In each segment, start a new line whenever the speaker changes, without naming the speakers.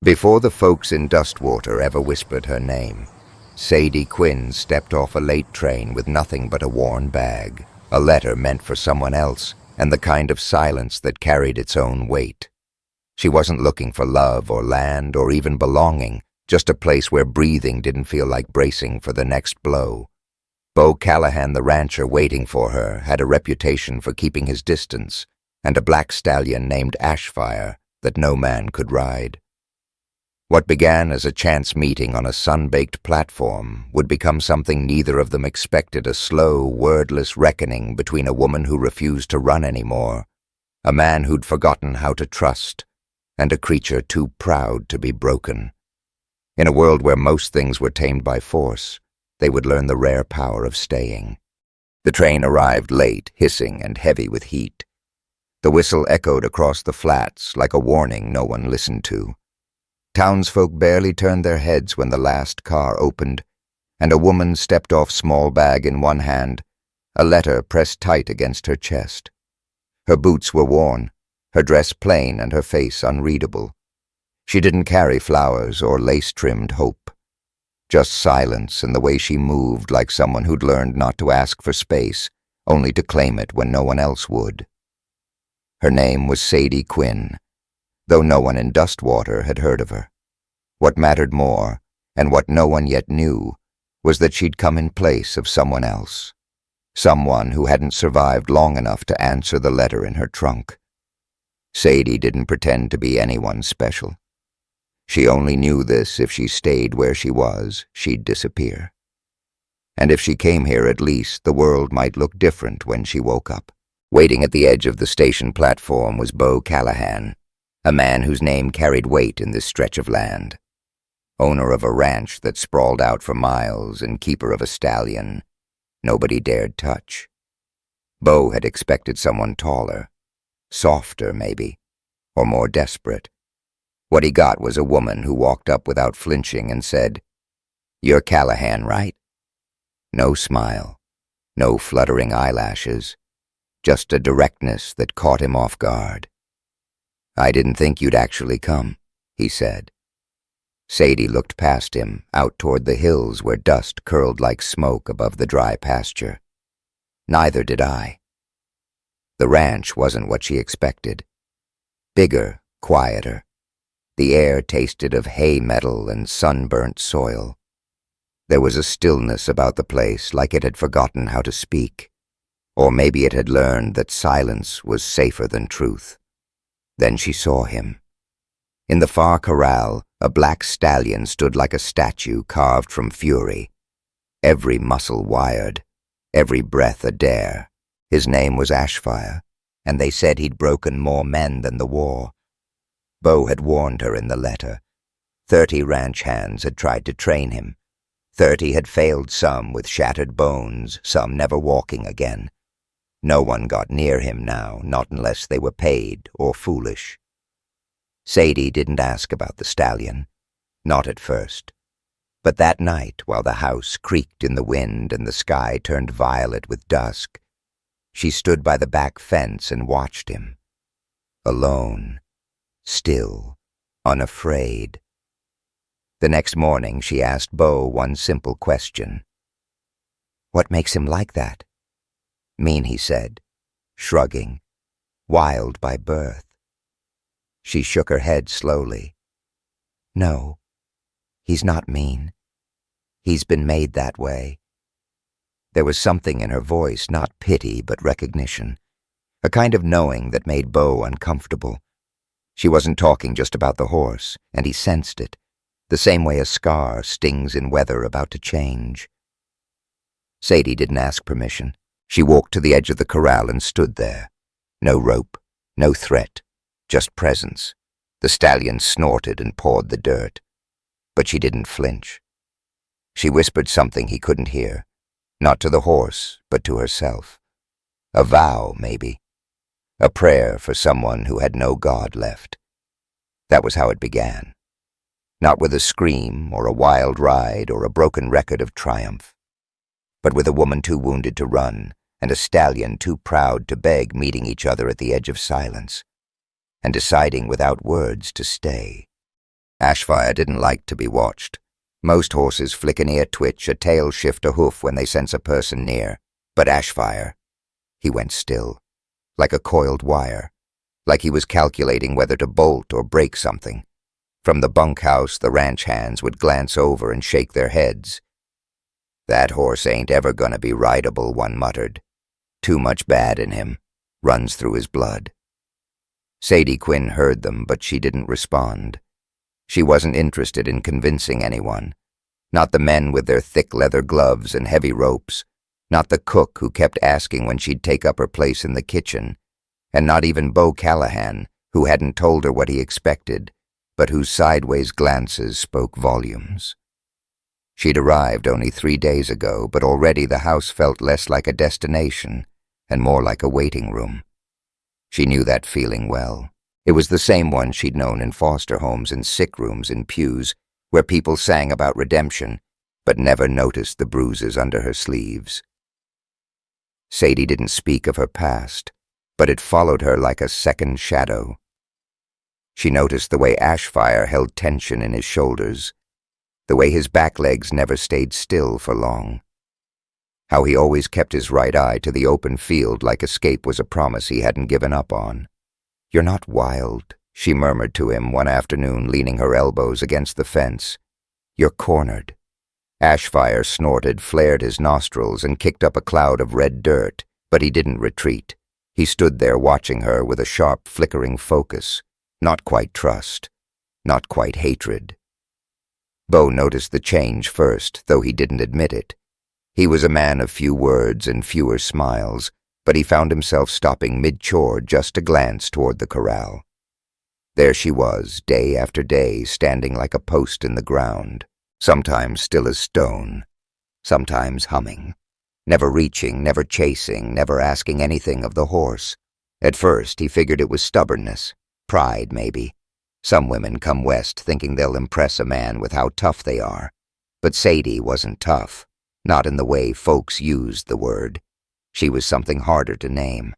Before the folks in Dustwater ever whispered her name, Sadie Quinn stepped off a late train with nothing but a worn bag, a letter meant for someone else, and the kind of silence that carried its own weight. She wasn't looking for love or land or even belonging, just a place where breathing didn't feel like bracing for the next blow. Bo Callahan, the rancher waiting for her, had a reputation for keeping his distance, and a black stallion named Ashfire that no man could ride. What began as a chance meeting on a sun-baked platform would become something neither of them expected, a slow, wordless reckoning between a woman who refused to run anymore, a man who'd forgotten how to trust, and a creature too proud to be broken. In a world where most things were tamed by force, they would learn the rare power of staying. The train arrived late, hissing and heavy with heat. The whistle echoed across the flats like a warning no one listened to. Townsfolk barely turned their heads when the last car opened, and a woman stepped off, small bag in one hand, a letter pressed tight against her chest. Her boots were worn, her dress plain and her face unreadable. She didn't carry flowers or lace-trimmed hope, just silence and the way she moved, like someone who'd learned not to ask for space, only to claim it when no one else would. Her name was Sadie Quinn, though no one in Dustwater had heard of her. What mattered more, and what no one yet knew, was that she'd come in place of someone else, someone who hadn't survived long enough to answer the letter in her trunk. Sadie didn't pretend to be anyone special. She only knew this: if she stayed where she was, she'd disappear. And if she came here, at least the world might look different when she woke up. Waiting at the edge of the station platform was Bo Callahan, a man whose name carried weight in this stretch of land. Owner of a ranch that sprawled out for miles and keeper of a stallion nobody dared touch. Bo had expected someone taller, softer maybe, or more desperate. What he got was a woman who walked up without flinching and said, "You're Callahan, right?" No smile, no fluttering eyelashes, just a directness that caught him off guard. "I didn't think you'd actually come," he said. Sadie looked past him, out toward the hills where dust curled like smoke above the dry pasture. Neither did I. The ranch wasn't what she expected. Bigger, quieter. The air tasted of hay metal and sunburnt soil. There was a stillness about the place, like it had forgotten how to speak. Or maybe it had learned that silence was safer than truth. Then she saw him. In the far corral, a black stallion stood like a statue carved from fury, every muscle wired, every breath a dare. His name was Ashfire, and they said he'd broken more men than the war. Bo had warned her in the letter. 30 ranch hands had tried to train him. 30 had failed, some with shattered bones, some never walking again. No one got near him now, not unless they were paid or foolish. Sadie didn't ask about the stallion, not at first. But that night, while the house creaked in the wind and the sky turned violet with dusk, she stood by the back fence and watched him. Alone, still, unafraid. The next morning she asked Bo one simple question. "What makes him like that?" "Mean," he said, shrugging. "Wild by birth." She shook her head slowly. "No, he's not mean. He's been made that way." There was something in her voice, not pity but recognition, a kind of knowing that made Bo uncomfortable. She wasn't talking just about the horse, and he sensed it, the same way a scar stings in weather about to change. Sadie didn't ask permission. She walked to the edge of the corral and stood there. No rope, no threat, just presence. The stallion snorted and pawed the dirt, but she didn't flinch. She whispered something he couldn't hear, not to the horse, but to herself. A vow, maybe. A prayer for someone who had no God left. That was how it began. Not with a scream or a wild ride or a broken record of triumph, but with a woman too wounded to run and a stallion too proud to beg, meeting each other at the edge of silence and deciding without words to stay. Ashfire didn't like to be watched. Most horses flick an ear twitch, a tail shift a hoof when they sense a person near. But Ashfire, he went still, like a coiled wire, like he was calculating whether to bolt or break something. From the bunkhouse, the ranch hands would glance over and shake their heads. "That horse ain't ever gonna be rideable," one muttered. "Too much bad in him. Runs through his blood." Sadie Quinn heard them, but she didn't respond. She wasn't interested in convincing anyone. Not the men with their thick leather gloves and heavy ropes. Not the cook who kept asking when she'd take up her place in the kitchen. And not even Bo Callahan, who hadn't told her what he expected, but whose sideways glances spoke volumes. She'd arrived only 3 days ago, but already the house felt less like a destination and more like a waiting room. She knew that feeling well. It was the same one she'd known in foster homes and sick rooms in pews, where people sang about redemption, but never noticed the bruises under her sleeves. Sadie didn't speak of her past, but it followed her like a second shadow. She noticed the way Ashfire held tension in his shoulders, the way his back legs never stayed still for long, how he always kept his right eye to the open field like escape was a promise he hadn't given up on. "You're not wild," she murmured to him one afternoon, leaning her elbows against the fence. "You're cornered." Ashfire snorted, flared his nostrils, and kicked up a cloud of red dirt, but he didn't retreat. He stood there watching her with a sharp, flickering focus. Not quite trust, not quite hatred. Bo noticed the change first, though he didn't admit it. He was a man of few words and fewer smiles, but he found himself stopping mid-chore just to glance toward the corral. There she was, day after day, standing like a post in the ground, sometimes still as stone, sometimes humming, never reaching, never chasing, never asking anything of the horse. At first he figured it was stubbornness, pride maybe. Some women come west thinking they'll impress a man with how tough they are. But Sadie wasn't tough, not in the way folks used the word. She was something harder to name.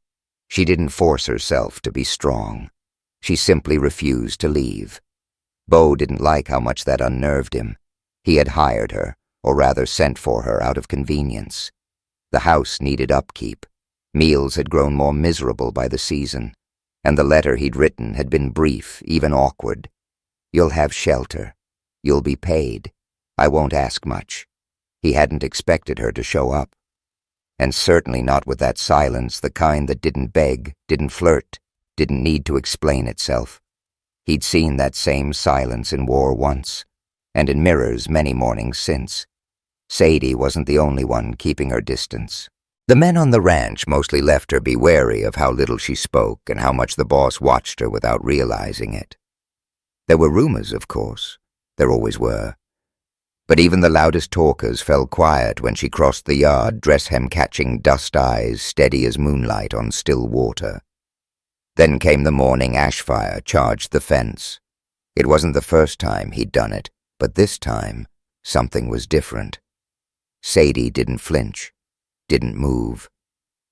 She didn't force herself to be strong. She simply refused to leave. Bo didn't like how much that unnerved him. He had hired her, or rather sent for her out of convenience. The house needed upkeep. Meals had grown more miserable by the season, and the letter he'd written had been brief, even awkward. "You'll have shelter. You'll be paid. I won't ask much." He hadn't expected her to show up. And certainly not with that silence, the kind that didn't beg, didn't flirt, didn't need to explain itself. He'd seen that same silence in war once, and in mirrors many mornings since. Sadie wasn't the only one keeping her distance. The men on the ranch mostly left her be wary of how little she spoke and how much the boss watched her without realizing it. There were rumors, of course. There always were. But even the loudest talkers fell quiet when she crossed the yard, dress hem catching dust eyes, steady as moonlight on still water. Then came the morning Ashfire charged the fence. It wasn't the first time he'd done it, but this time something was different. Sadie didn't flinch, didn't move.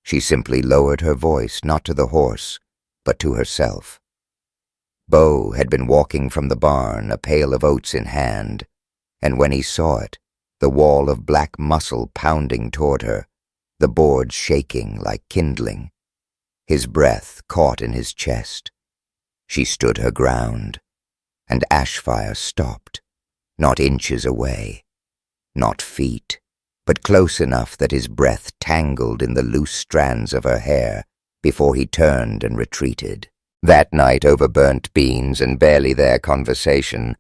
She simply lowered her voice, not to the horse, but to herself. Bo had been walking from the barn, a pail of oats in hand, and when he saw it, the wall of black muscle pounding toward her, the boards shaking like kindling, his breath caught in his chest. She stood her ground, and Ashfire stopped, not inches away, not feet, but close enough that his breath tangled in the loose strands of her hair before he turned and retreated. That night, over burnt beans and barely there conversation,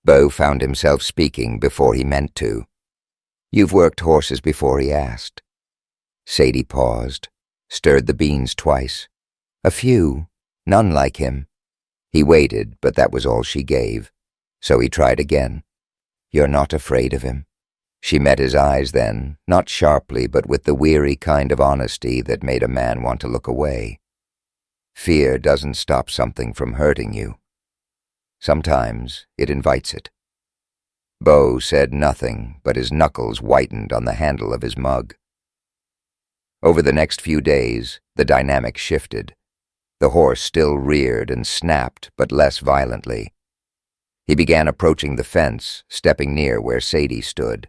Bo found himself speaking before he meant to. "You've worked horses before?" he asked. Sadie paused, stirred the beans twice. "A few, none like him." He waited, but that was all she gave, so he tried again. "You're not afraid of him?" She met his eyes then, not sharply, but with the weary kind of honesty that made a man want to look away. "Fear doesn't stop something from hurting you. Sometimes it invites it." Bo said nothing, but his knuckles whitened on the handle of his mug. Over the next few days, the dynamic shifted. The horse still reared and snapped, but less violently. He began approaching the fence, stepping near where Sadie stood.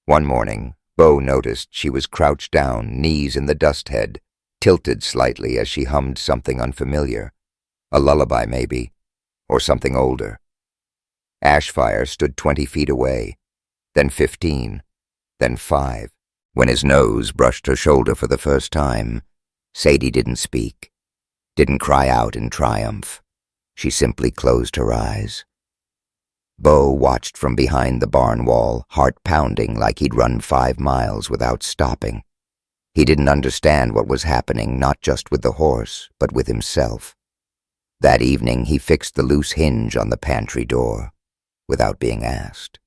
One morning, Bo noticed she was crouched down, knees in the dust head, tilted slightly as she hummed something unfamiliar. A lullaby, maybe, or something older. Ashfire stood 20 feet away, then 15, then 5. When his nose brushed her shoulder for the first time, Sadie didn't speak, didn't cry out in triumph. She simply closed her eyes. Bo watched from behind the barn wall, heart pounding like he'd run 5 miles without stopping. He didn't understand what was happening, not just with the horse, but with himself. That evening he fixed the loose hinge on the pantry door, without being asked.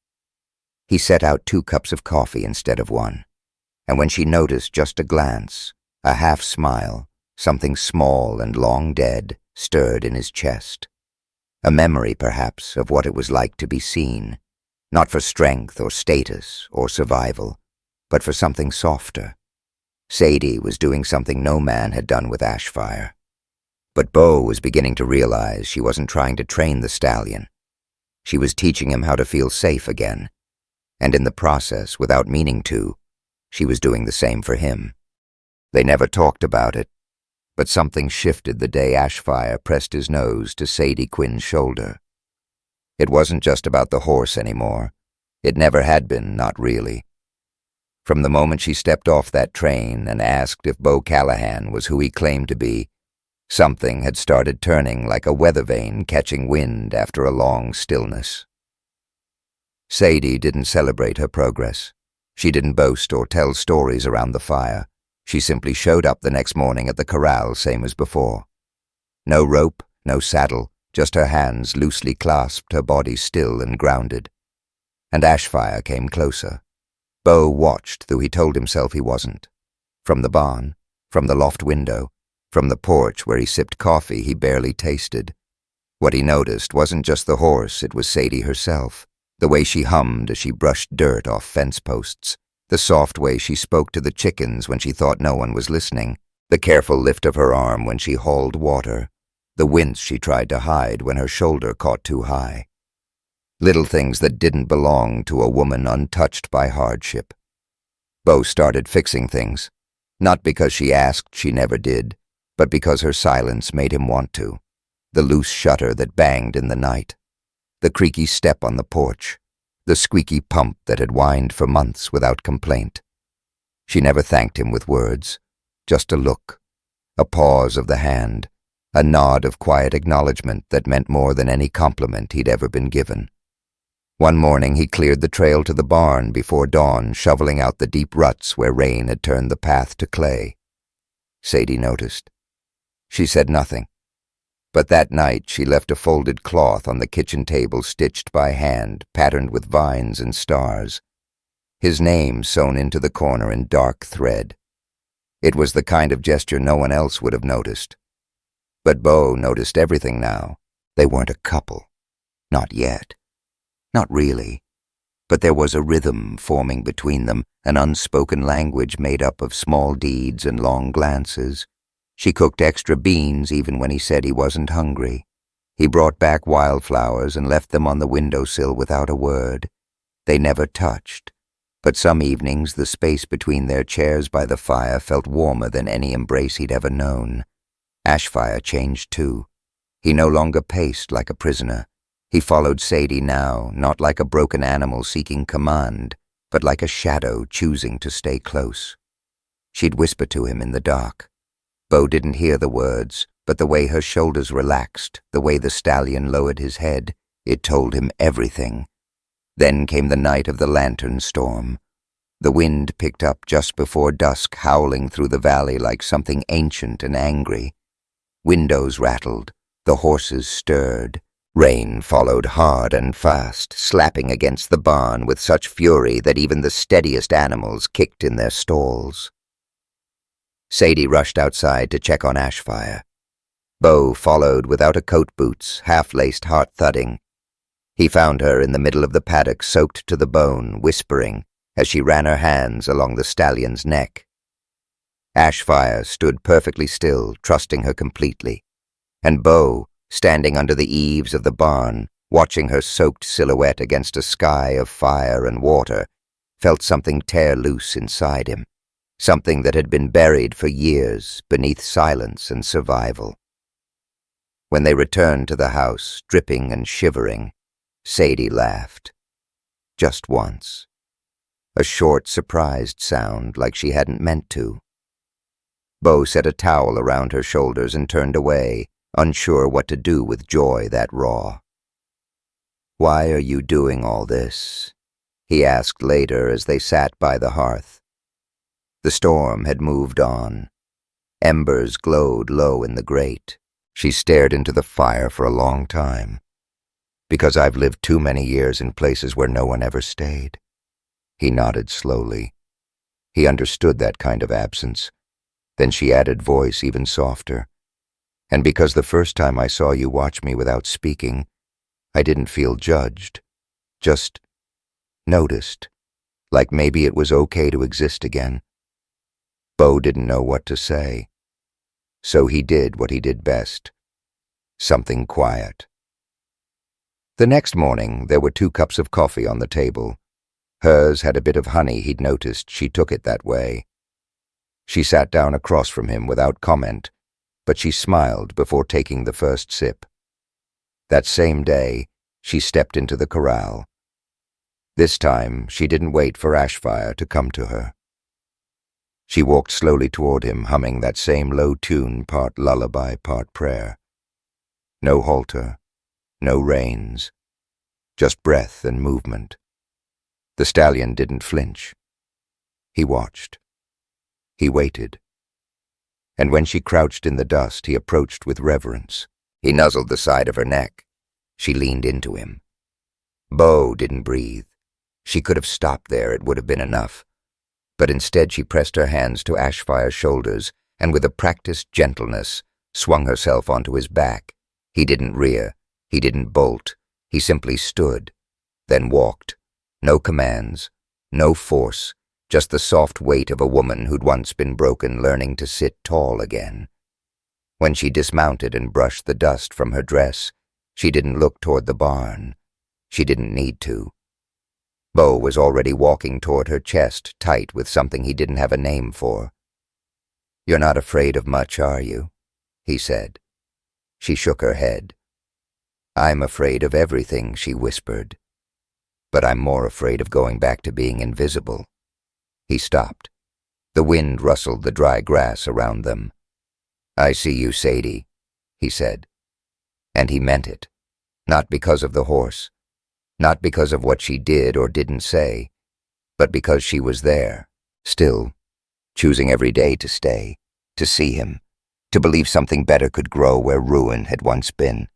He set out 2 cups of coffee instead of 1, and when she noticed just a glance, a half smile, something small and long dead stirred in his chest. A memory, perhaps, of what it was like to be seen, not for strength or status or survival, but for something softer. Sadie was doing something no man had done with Ashfire. But Bo was beginning to realize she wasn't trying to train the stallion. She was teaching him how to feel safe again, and in the process, without meaning to, she was doing the same for him. They never talked about it, but something shifted the day Ashfire pressed his nose to Sadie Quinn's shoulder. It wasn't just about the horse anymore. It never had been, not really. From the moment she stepped off that train and asked if Bo Callahan was who he claimed to be, something had started turning like a weather vane catching wind after a long stillness. Sadie didn't celebrate her progress. She didn't boast or tell stories around the fire. She simply showed up the next morning at the corral, same as before. No rope, no saddle, just her hands loosely clasped, her body still and grounded. And Ashfire came closer. Bo watched, though he told himself he wasn't. From the barn, from the loft window, from the porch where he sipped coffee he barely tasted. What he noticed wasn't just the horse, it was Sadie herself. The way she hummed as she brushed dirt off fence posts. The soft way she spoke to the chickens when she thought no one was listening. The careful lift of her arm when she hauled water. The wince she tried to hide when her shoulder caught too high. Little things that didn't belong to a woman untouched by hardship. Bo started fixing things. Not because she asked, she never did, but because her silence made him want to. The loose shutter that banged in the night. The creaky step on the porch. The squeaky pump that had whined for months without complaint. She never thanked him with words, just a look, a pause of the hand, a nod of quiet acknowledgement that meant more than any compliment he'd ever been given. One morning he cleared the trail to the barn before dawn, shoveling out the deep ruts where rain had turned the path to clay. Sadie noticed. She said nothing. But that night she left a folded cloth on the kitchen table stitched by hand, patterned with vines and stars. His name sewn into the corner in dark thread. It was the kind of gesture no one else would have noticed. But Bo noticed everything now. They weren't a couple. Not yet. Not really. But there was a rhythm forming between them, an unspoken language made up of small deeds and long glances. She cooked extra beans even when he said he wasn't hungry. He brought back wildflowers and left them on the windowsill without a word. They never touched, but some evenings the space between their chairs by the fire felt warmer than any embrace he'd ever known. Ashfire changed too. He no longer paced like a prisoner. He followed Sadie now, not like a broken animal seeking command, but like a shadow choosing to stay close. She'd whisper to him in the dark. Bo didn't hear the words, but the way her shoulders relaxed, the way the stallion lowered his head, it told him everything. Then came the night of the lantern storm. The wind picked up just before dusk, howling through the valley like something ancient and angry. Windows rattled, the horses stirred. Rain followed hard and fast, slapping against the barn with such fury that even the steadiest animals kicked in their stalls. Sadie rushed outside to check on Ashfire. Bo followed without a coat boots, half-laced heart thudding. He found her in the middle of the paddock, soaked to the bone, whispering as she ran her hands along the stallion's neck. Ashfire stood perfectly still, trusting her completely, and Bo, standing under the eaves of the barn, watching her soaked silhouette against a sky of fire and water, felt something tear loose inside him, something that had been buried for years beneath silence and survival. When they returned to the house, dripping and shivering, Sadie laughed. Just once. A short, surprised sound like she hadn't meant to. Bo set a towel around her shoulders and turned away, unsure what to do with joy that raw. "Why are you doing all this?" he asked later as they sat by the hearth. The storm had moved on. Embers glowed low in the grate. She stared into the fire for a long time. "Because I've lived too many years in places where no one ever stayed." He nodded slowly. He understood that kind of absence. Then she added, voice even softer. "And because the first time I saw you watch me without speaking, I didn't feel judged. Just noticed. Like maybe it was okay to exist again." Bo didn't know what to say. So he did what he did best. Something quiet. The next morning, there were 2 cups of coffee on the table. Hers had a bit of honey he'd noticed. She took it that way. She sat down across from him without comment, but she smiled before taking the first sip. That same day, she stepped into the corral. This time, she didn't wait for Ashfire to come to her. She walked slowly toward him, humming that same low tune, part lullaby, part prayer. No halter, no reins, just breath and movement. The stallion didn't flinch. He watched. He waited. And when she crouched in the dust, he approached with reverence. He nuzzled the side of her neck. She leaned into him. Bo didn't breathe. She could have stopped there, it would have been enough. But instead she pressed her hands to Ashfire's shoulders and with a practiced gentleness swung herself onto his back. He didn't rear. He didn't bolt. He simply stood, then walked. No commands, no force, just the soft weight of a woman who'd once been broken learning to sit tall again. When she dismounted and brushed the dust from her dress, she didn't look toward the barn. She didn't need to. Bo was already walking toward her chest, tight with something he didn't have a name for. "You're not afraid of much, are you?" he said. She shook her head. "I'm afraid of everything," she whispered. "But I'm more afraid of going back to being invisible." He stopped. The wind rustled the dry grass around them. "I see you, Sadie," he said. And he meant it. Not because of the horse. Not because of what she did or didn't say, but because she was there, still, choosing every day to stay, to see him, to believe something better could grow where ruin had once been.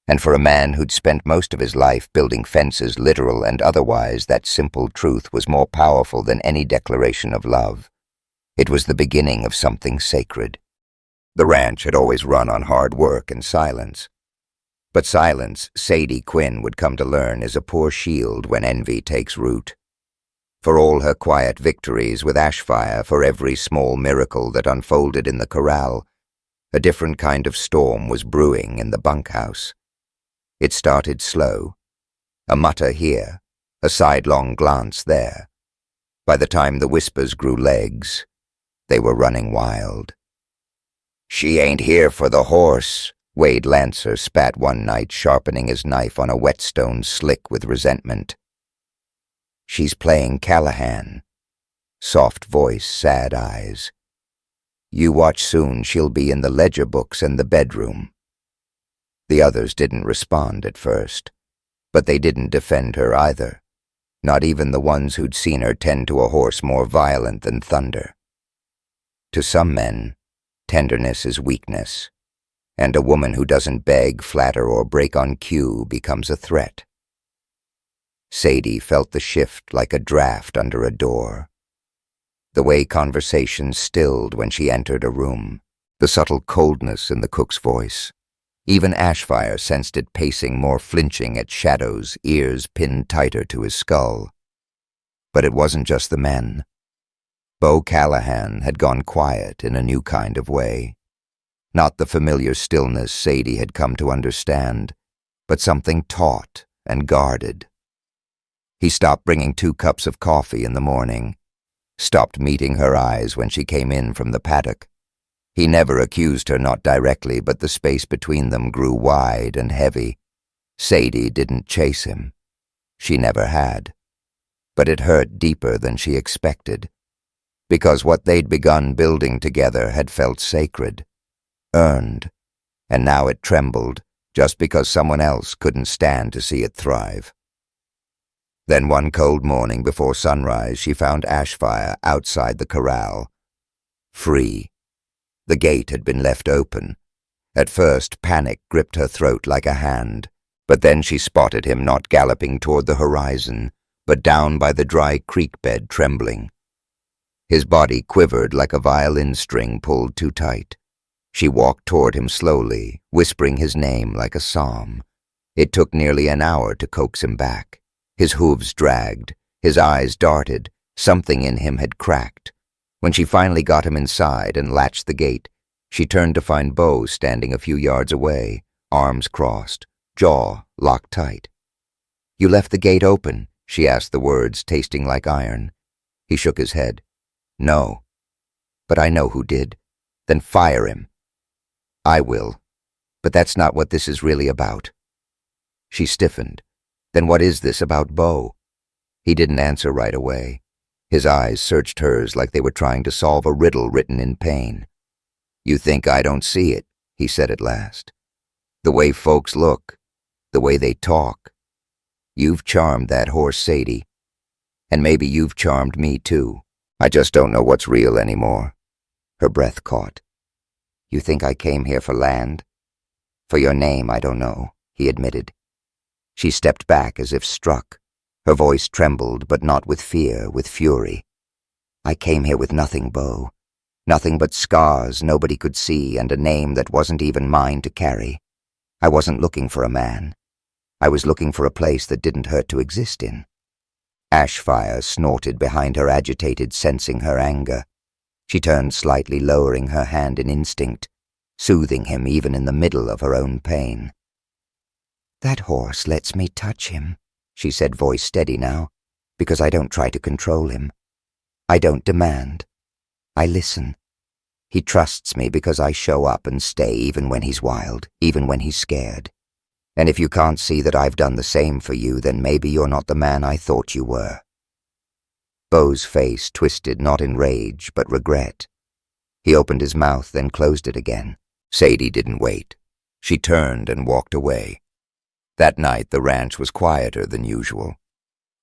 And for a man who'd spent most of his life building fences, literal and otherwise, that simple truth was more powerful than any declaration of love. It was the beginning of something sacred. The ranch had always run on hard work and silence. But silence, Sadie Quinn would come to learn, is a poor shield when envy takes root. For all her quiet victories with Ashfire, for every small miracle that unfolded in the corral, a different kind of storm was brewing in the bunkhouse. It started slow, a mutter here, a sidelong glance there. By the time the whispers grew legs, they were running wild. "She ain't here for the horse," Wade Lancer spat one night, sharpening his knife on a whetstone slick with resentment. "She's playing Callahan." Soft voice, sad eyes. "You watch soon, she'll be in the ledger books and the bedroom." The others didn't respond at first, but they didn't defend her either, not even the ones who'd seen her tend to a horse more violent than thunder. To some men, tenderness is weakness, and a woman who doesn't beg, flatter, or break on cue becomes a threat. Sadie felt the shift like a draft under a door. The way conversation stilled when she entered a room, the subtle coldness in the cook's voice. Even Ashfire sensed it pacing, more flinching at shadows, ears pinned tighter to his skull. But it wasn't just the men. Bo Callahan had gone quiet in a new kind of way. Not the familiar stillness Sadie had come to understand, but something taut, and guarded. He stopped bringing 2 cups of coffee in the morning, stopped meeting her eyes when she came in from the paddock. He never accused her, not directly, but the space between them grew wide and heavy. Sadie didn't chase him. She never had. But it hurt deeper than she expected, because what they'd begun building together had felt sacred, earned, and now it trembled just because someone else couldn't stand to see it thrive. Then one cold morning before sunrise, she found Ashfire outside the corral, free. The gate had been left open. At first, panic gripped her throat like a hand, but then she spotted him not galloping toward the horizon, but down by the dry creek bed, trembling. His body quivered like a violin string pulled too tight. She walked toward him slowly, whispering his name like a psalm. It took nearly an hour to coax him back. His hooves dragged, his eyes darted, something in him had cracked. When she finally got him inside and latched the gate, she turned to find Bo standing a few yards away, arms crossed, jaw locked tight. "You left the gate open?" she asked, the words tasting like iron. He shook his head. "No. But I know who did. Then fire him." "I will. But that's not what this is really about." She stiffened. "Then what is this about Bo?" He didn't answer right away. His eyes searched hers like they were trying to solve a riddle written in pain. "You think I don't see it," he said at last. "The way folks look, the way they talk. You've charmed that horse, Sadie. And maybe you've charmed me too. I just don't know what's real anymore." Her breath caught. "You think I came here for land?" "For your name, I don't know," he admitted. She stepped back as if struck. Her voice trembled, but not with fear, with fury. "I came here with nothing, Bo. Nothing but scars nobody could see and a name that wasn't even mine to carry. I wasn't looking for a man. I was looking for a place that didn't hurt to exist in." Ashfire snorted behind her, agitated, sensing her anger. She turned slightly, lowering her hand in instinct, soothing him even in the middle of her own pain. "That horse lets me touch him," she said, voice steady now, "because I don't try to control him. I don't demand. I listen. He trusts me because I show up and stay even when he's wild, even when he's scared. And if you can't see that I've done the same for you, then maybe you're not the man I thought you were." Bo's face twisted, not in rage, but regret. He opened his mouth, then closed it again. Sadie didn't wait. She turned and walked away. That night the ranch was quieter than usual.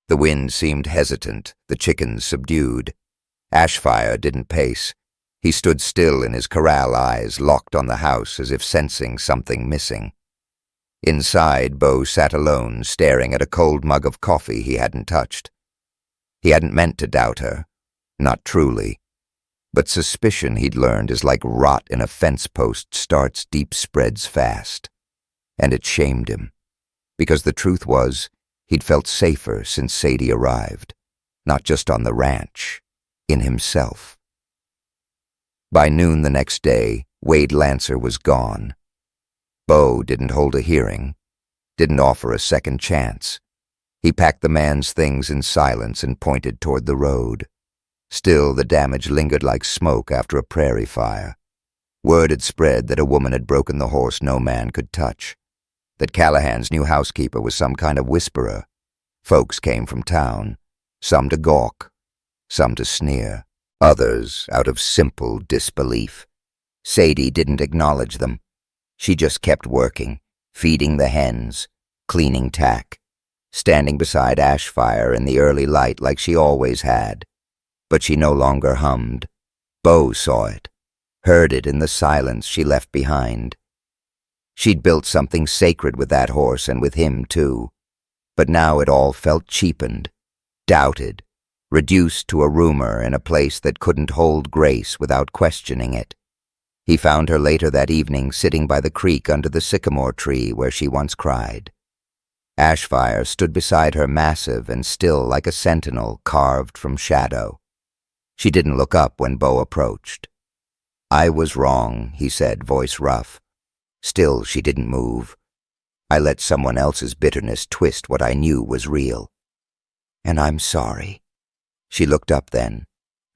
The wind seemed hesitant, the chickens subdued. Ashfire didn't pace. He stood still in his corral, eyes locked on the house as if sensing something missing. Inside, Bo sat alone, staring at a cold mug of coffee he hadn't touched. He hadn't meant to doubt her, not truly. But suspicion, he'd learned, is like rot in a fence post, starts deep, spreads fast. And it shamed him. Because the truth was, he'd felt safer since Sadie arrived, not just on the ranch, in himself. By noon the next day, Wade Lancer was gone. Bo didn't hold a hearing, didn't offer a second chance. He packed the man's things in silence and pointed toward the road. Still, the damage lingered like smoke after a prairie fire. Word had spread that a woman had broken the horse no man could touch, that Callahan's new housekeeper was some kind of whisperer. Folks came from town, some to gawk, some to sneer, others out of simple disbelief. Sadie didn't acknowledge them. She just kept working, feeding the hens, cleaning tack, standing beside Ashfire in the early light like she always had. But she no longer hummed. Bo saw it, heard it in the silence she left behind. She'd built something sacred with that horse and with him too, but now it all felt cheapened, doubted, reduced to a rumor in a place that couldn't hold grace without questioning it. He found her later that evening sitting by the creek under the sycamore tree where she once cried. Ashfire stood beside her, massive and still like a sentinel carved from shadow. She didn't look up when Bo approached. "I was wrong," he said, voice rough. Still she didn't move. I let someone else's bitterness twist what I knew was real. And I'm sorry. She looked up then.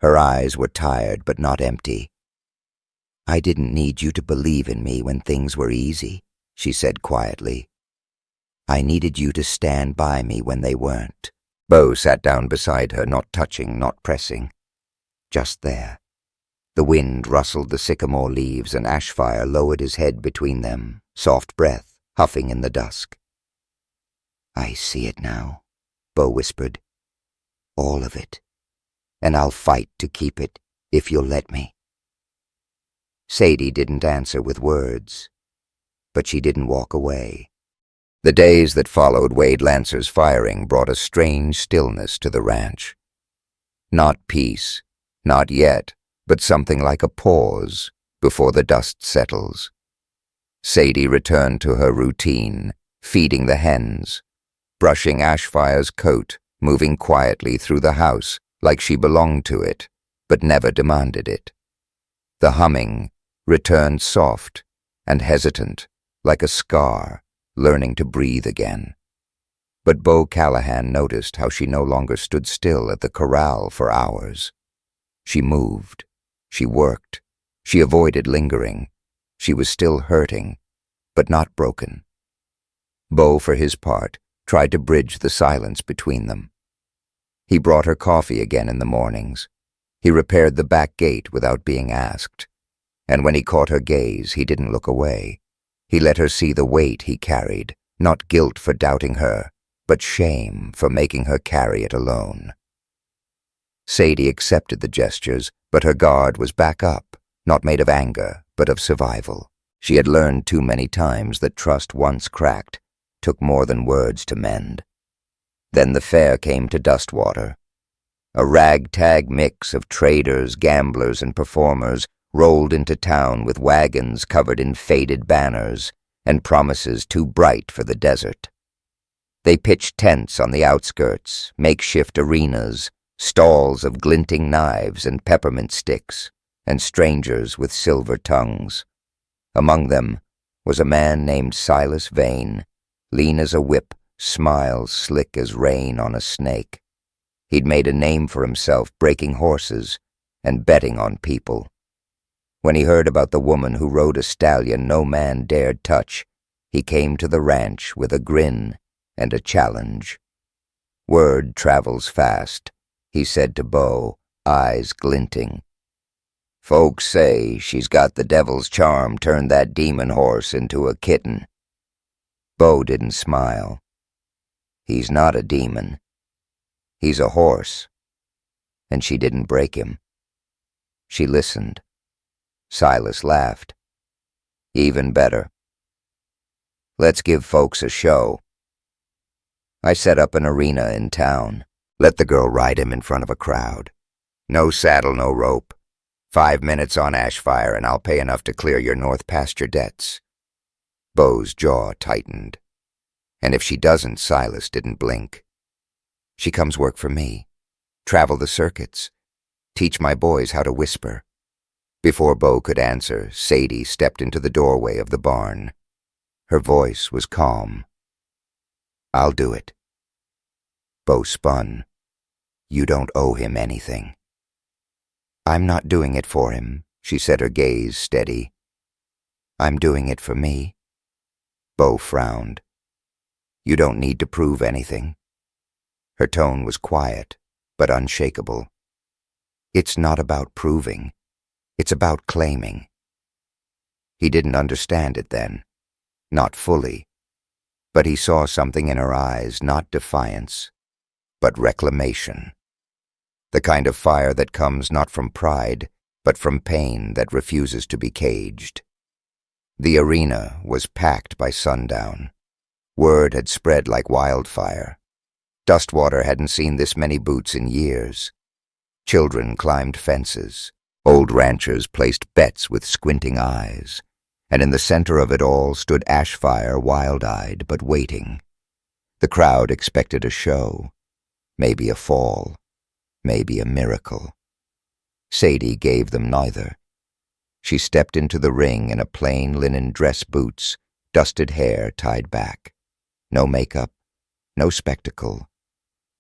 Her eyes were tired but not empty. I didn't need you to believe in me when things were easy, she said quietly. I needed you to stand by me when they weren't. Bo sat down beside her, not touching, not pressing. Just there. The wind rustled the sycamore leaves and Ashfire lowered his head between them, soft breath huffing in the dusk. I see it now, Bo whispered. All of it. And I'll fight to keep it, if you'll let me. Sadie didn't answer with words, but she didn't walk away. The days that followed Wade Lancer's firing brought a strange stillness to the ranch. Not peace, not yet, but something like a pause before the dust settles. Sadie returned to her routine, feeding the hens, brushing Ashfire's coat, moving quietly through the house like she belonged to it, but never demanded it. The humming returned soft and hesitant, like a scar, learning to breathe again. But Bo Callahan noticed how she no longer stood still at the corral for hours. She moved. She worked. She avoided lingering. She was still hurting, but not broken. Bo, for his part, tried to bridge the silence between them. He brought her coffee again in the mornings. He repaired the back gate without being asked. And when he caught her gaze, he didn't look away. He let her see the weight he carried, not guilt for doubting her, but shame for making her carry it alone. Sadie accepted the gestures, but her guard was back up, not made of anger, but of survival. She had learned too many times that trust once cracked took more than words to mend. Then the fair came to Dustwater. A ragtag mix of traders, gamblers, and performers rolled into town with wagons covered in faded banners and promises too bright for the desert. They pitched tents on the outskirts, makeshift arenas, stalls of glinting knives and peppermint sticks, and strangers with silver tongues. Among them was a man named Silas Vane, lean as a whip, smiles slick as rain on a snake. He'd made a name for himself breaking horses and betting on people. When he heard about the woman who rode a stallion no man dared touch, he came to the ranch with a grin and a challenge. Word travels fast, he said to Bo, eyes glinting. Folks say she's got the devil's charm turned that demon horse into a kitten. Bo didn't smile. He's not a demon. He's a horse. And she didn't break him. She listened. Silas laughed. Even better. Let's give folks a show. I set up an arena in town. Let the girl ride him in front of a crowd. No saddle, no rope. 5 minutes on Ashfire and I'll pay enough to clear your North Pasture debts. Bo's jaw tightened. And if she doesn't, Silas didn't blink. She comes work for me. Travel the circuits. Teach my boys how to whisper. Before Bo could answer, Sadie stepped into the doorway of the barn. Her voice was calm. I'll do it. Bo spun. You don't owe him anything. I'm not doing it for him, she said, her gaze steady. I'm doing it for me. Bo frowned. You don't need to prove anything. Her tone was quiet, but unshakable. It's not about proving. It's about claiming. He didn't understand it then. Not fully. But he saw something in her eyes, not defiance, but reclamation. The kind of fire that comes not from pride, but from pain that refuses to be caged. The arena was packed by sundown. Word had spread like wildfire. Dustwater hadn't seen this many boots in years. Children climbed fences. Old ranchers placed bets with squinting eyes. And in the center of it all stood Ashfire, wild-eyed but waiting. The crowd expected a show. Maybe a fall. Maybe a miracle. Sadie gave them neither. She stepped into the ring in a plain linen dress boots, dusted hair tied back. No makeup, no spectacle,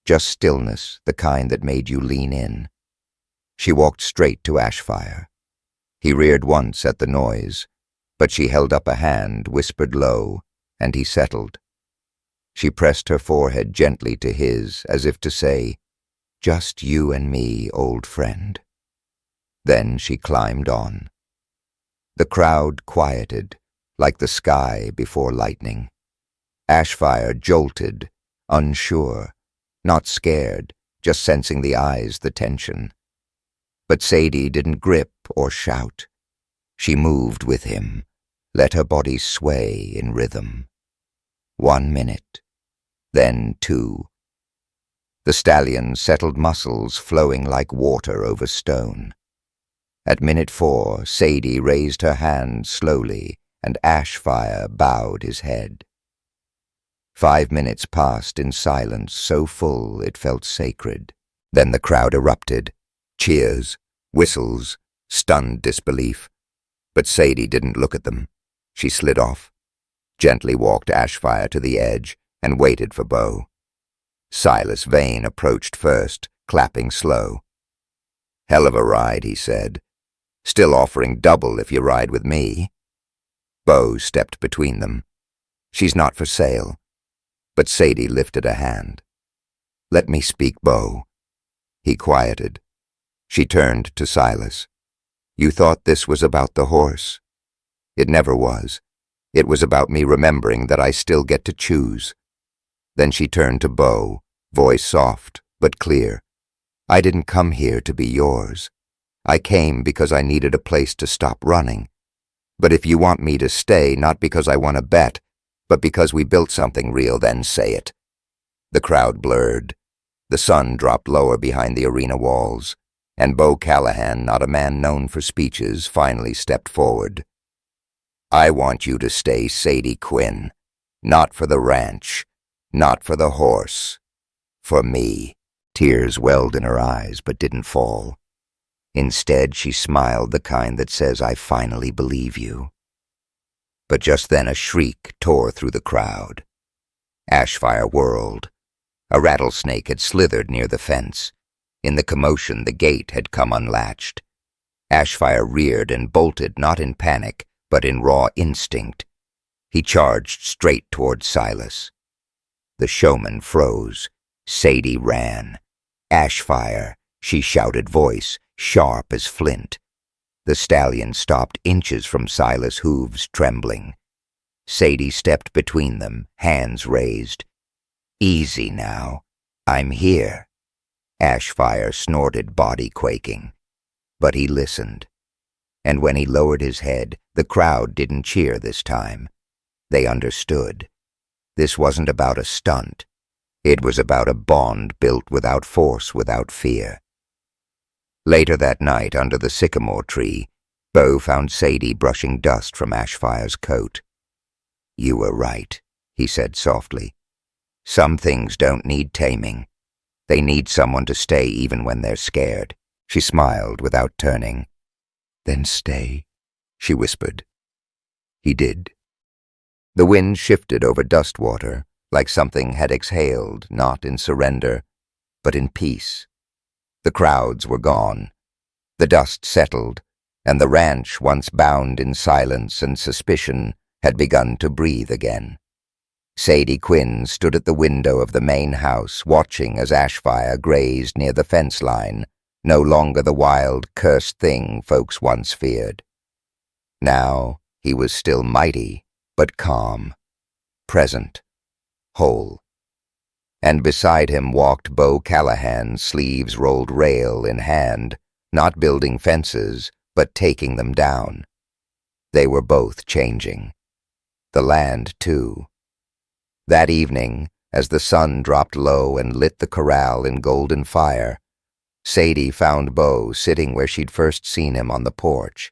just stillness, the kind that made you lean in. She walked straight to Ashfire. He reared once at the noise, but she held up a hand, whispered low, and he settled. She pressed her forehead gently to his, as if to say, "Just you and me, old friend." Then she climbed on. The crowd quieted, like the sky before lightning. Ashfire jolted, unsure, not scared, just sensing the eyes, the tension. But Sadie didn't grip or shout. She moved with him, let her body sway in rhythm. 1 minute, then 2. The stallion's settled muscles flowing like water over stone. At minute 4, Sadie raised her hand slowly, and Ashfire bowed his head. 5 minutes passed in silence so full it felt sacred. Then the crowd erupted. Cheers, whistles, stunned disbelief. But Sadie didn't look at them. She slid off, gently walked Ashfire to the edge, and waited for Bo. Silas Vane approached first, clapping slow. "Hell of a ride," he said. "Still offering double if you ride with me." Bo stepped between them. "She's not for sale." But Sadie lifted a hand. "Let me speak, Bo." He quieted. She turned to Silas. "You thought this was about the horse. It never was. It was about me remembering that I still get to choose." Then she turned to Bo, voice soft but clear. "I didn't come here to be yours. I came because I needed a place to stop running. But if you want me to stay, not because I want to bet, but because we built something real, then say it." The crowd blurred. The sun dropped lower behind the arena walls, and Bo Callahan, not a man known for speeches, finally stepped forward. "I want you to stay, Sadie Quinn. Not for the ranch, not for the horse. For me." Tears welled in her eyes but didn't fall. Instead, she smiled, the kind that says, "I finally believe you." But just then a shriek tore through the crowd. Ashfire whirled. A rattlesnake had slithered near the fence. In the commotion, the gate had come unlatched. Ashfire reared and bolted, not in panic, but in raw instinct. He charged straight toward Silas. The showman froze. Sadie ran. "Ashfire," she shouted, voice sharp as flint. The stallion stopped inches from Silas' hooves, trembling. Sadie stepped between them, hands raised. "Easy now. I'm here." Ashfire snorted, body quaking. But he listened. And when he lowered his head, the crowd didn't cheer this time. They understood. This wasn't about a stunt. It was about a bond built without force, without fear. Later that night, under the sycamore tree, Bo found Sadie brushing dust from Ashfire's coat. "You were right," he said softly. "Some things don't need taming. They need someone to stay even when they're scared." She smiled without turning. "Then stay," she whispered. He did. The wind shifted over Dustwater, like something had exhaled, not in surrender, but in peace. The crowds were gone. The dust settled, and the ranch, once bound in silence and suspicion, had begun to breathe again. Sadie Quinn stood at the window of the main house, watching as Ashfire grazed near the fence line, no longer the wild, cursed thing folks once feared. Now he was still mighty, but calm, present, whole. And beside him walked Bo Callahan, sleeves rolled rail in hand, not building fences, but taking them down. They were both changing. The land, too. That evening, as the sun dropped low and lit the corral in golden fire, Sadie found Bo sitting where she'd first seen him on the porch,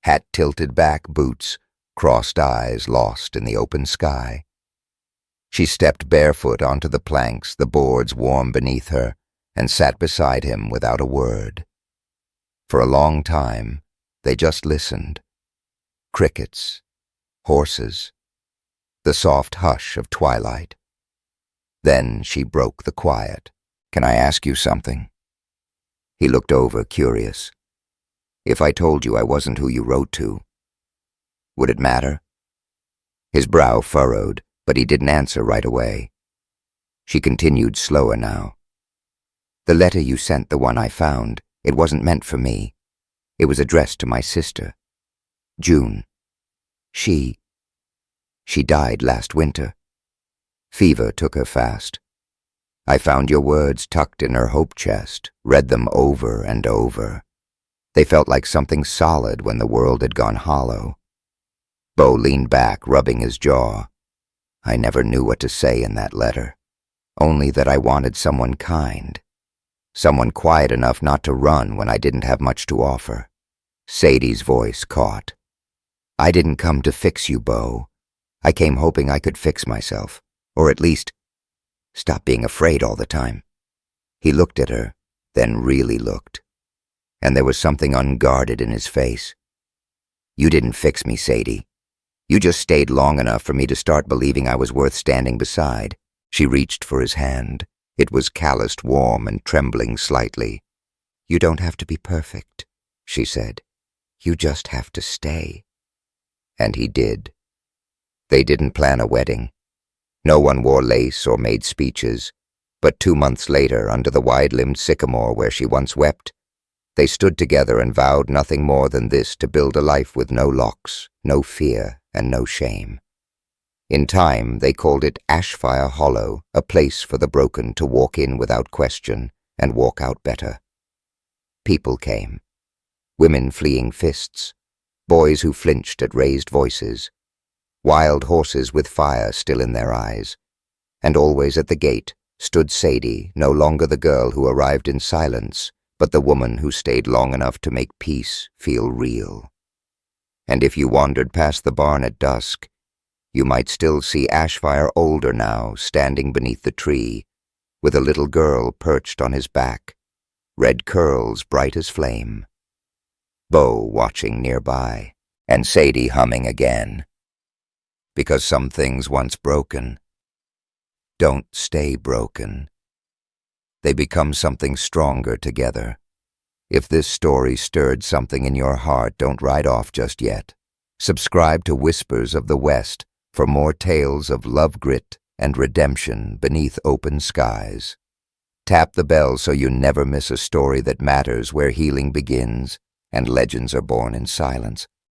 hat tilted back, boots, crossed eyes lost in the open sky. She stepped barefoot onto the planks, the boards warm beneath her, and sat beside him without a word. For a long time, they just listened. Crickets, horses, the soft hush of twilight. Then she broke the quiet. "Can I ask you something?" He looked over, curious. "If I told you I wasn't who you wrote to, would it matter?" His brow furrowed, but he didn't answer right away. She continued slower now. "The letter you sent, the one I found, it wasn't meant for me. It was addressed to my sister, June. She died last winter. Fever took her fast. I found your words tucked in her hope chest, read them over and over. They felt like something solid when the world had gone hollow." Bo leaned back, rubbing his jaw. "I never knew what to say in that letter. Only that I wanted someone kind. Someone quiet enough not to run when I didn't have much to offer." Sadie's voice caught. "I didn't come to fix you, Bo. I came hoping I could fix myself. Or at least, stop being afraid all the time." He looked at her, then really looked. And there was something unguarded in his face. "You didn't fix me, Sadie. You just stayed long enough for me to start believing I was worth standing beside." She reached for his hand. It was calloused, warm, and trembling slightly. "You don't have to be perfect," she said. "You just have to stay." And he did. They didn't plan a wedding. No one wore lace or made speeches, but 2 months later, under the wide-limbed sycamore where she once wept, they stood together and vowed nothing more than this: to build a life with no locks, no fear, and no shame. In time, they called it Ashfire Hollow, a place for the broken to walk in without question and walk out better. People came. Women fleeing fists, boys who flinched at raised voices, wild horses with fire still in their eyes. And always at the gate stood Sadie, no longer the girl who arrived in silence, but the woman who stayed long enough to make peace feel real. And if you wandered past the barn at dusk, you might still see Ashfire older now, standing beneath the tree, with a little girl perched on his back, red curls bright as flame. Bo watching nearby, and Sadie humming again. Because some things once broken don't stay broken. They become something stronger together. If this story stirred something in your heart, don't write off just yet. Subscribe to Whispers of the West for more tales of love, grit, and redemption beneath open skies. Tap the bell so you never miss a story that matters, where healing begins and legends are born in silence.